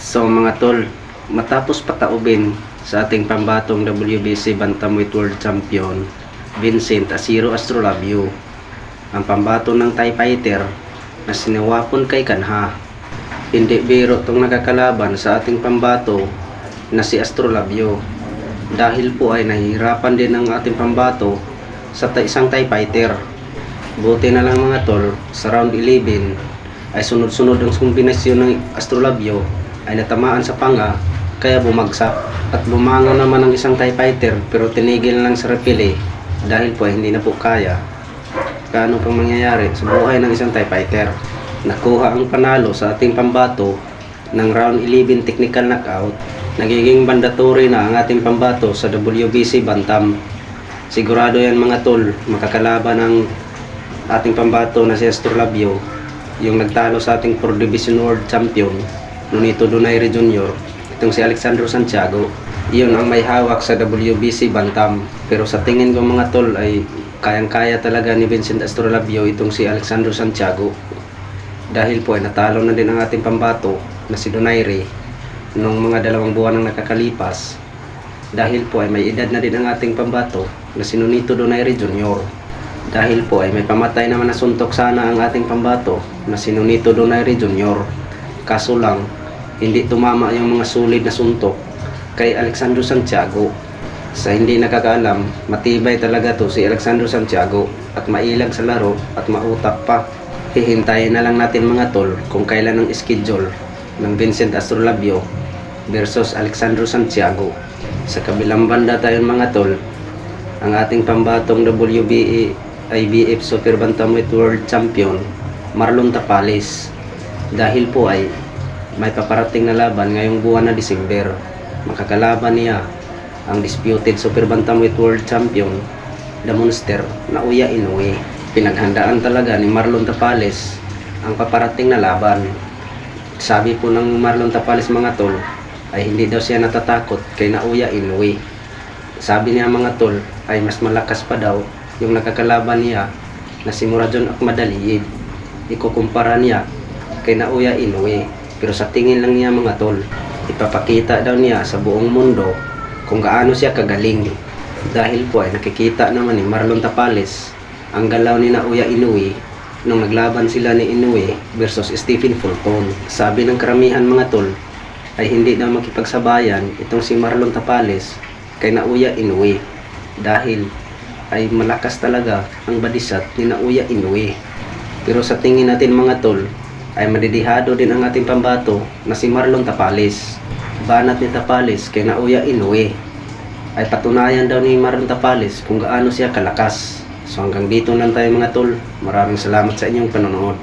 So mga tol, matapos pataubin sa ating pambatong WBC Bantamweight World Champion Vincent Asiro Astrolabio, ang pambato ng Thai fighter na sinawapon kay Kanha. Hindi biro tong nakakalaban sa ating pambato na si Astrolabio, dahil po ay nahihirapan din ang ating pambato sa isang Thai fighter. Buti na lang mga tol, sa round 11 ay sunod-sunod ang kombinasyon ng Astrolabio ay natamaan sa panga, kaya bumagsak at bumangon naman ang isang Thai fighter, pero tinigil lang sa repili dahil po ay hindi na po kaya. Kaano pang mangyayari sa buhay ng isang Thai fighter? Nakuha ang panalo sa ating pambato ng round 11 technical knockout. Nagiging mandatory na ang ating pambato sa WBC Bantam. Sigurado yan mga tol, makakalaban ang ating pambato na si Astrolabio, yung nagtalo sa ating 4 Division World Champion Nonito Donaire Jr., itong si Alexandro Santiago. Iyon ang may hawak sa WBC Bantam, pero sa tingin ko mga tol ay kayang-kaya talaga ni Vincent Astrolabio itong si Alexandro Santiago, dahil po ay natalo na din ang ating pambato na si Donaire nung mga 2 buwan ang nakakalipas. Dahil po ay may edad na din ang ating pambato na si Nonito Donaire Jr. Dahil po ay may pamatay naman na suntok sana ang ating pambato na si Nonito Donaire Jr. Kaso lang, hindi tumama yung mga sulit na suntok kay Alexandro Santiago. Sa hindi nakakaalam, matibay talaga to si Alexandro Santiago at mailag sa laro at mautak pa. Hihintayin na lang natin mga tol kung kailan ang schedule ng Vincent Astrolabio versus Alexandro Santiago. Sa kabilang banda tayo mga tol, ang ating pambatong WBA IBF Super Bantamweight World Champion Marlon Tapales, dahil po ay may paparating na laban ngayong buwan na December. Makakalaban niya ang disputed Super Bantamweight World Champion The Monster na Naoya Inoue. Pinaghandaan talaga ni Marlon Tapales ang paparating na laban. Sabi po ng Marlon Tapales mga tol ay hindi daw siya natatakot kay Naoya Inoue. Sabi niya mga tol ay mas malakas pa daw yung nakakalaban niya na si Muradjon Akmadaliid. Ikukumpara niya kay Naoya Inoue, pero sa tingin lang niya mga tol, ipapakita daw niya sa buong mundo kung gaano siya kagaling. Dahil po ay nakikita naman ni Marlon Tapales ang galaw ni Naoya Inoue nung naglaban sila ni Inoue versus Stephen Fulton. Sabi ng karamihan mga tol ay hindi daw makipagsabayan itong si Marlon Tapales kay Naoya Inoue, dahil ay malakas talaga ang badisat ni Naoya Inoue. Pero sa tingin natin mga tol ay madidihado din ang ating pambato na si Marlon Tapales. Banat ni Tapales kay Naoya Inoue ay patunayan daw ni Marlon Tapales kung gaano siya kalakas. So hanggang dito lang tayo mga tol. Maraming salamat sa inyong panonood.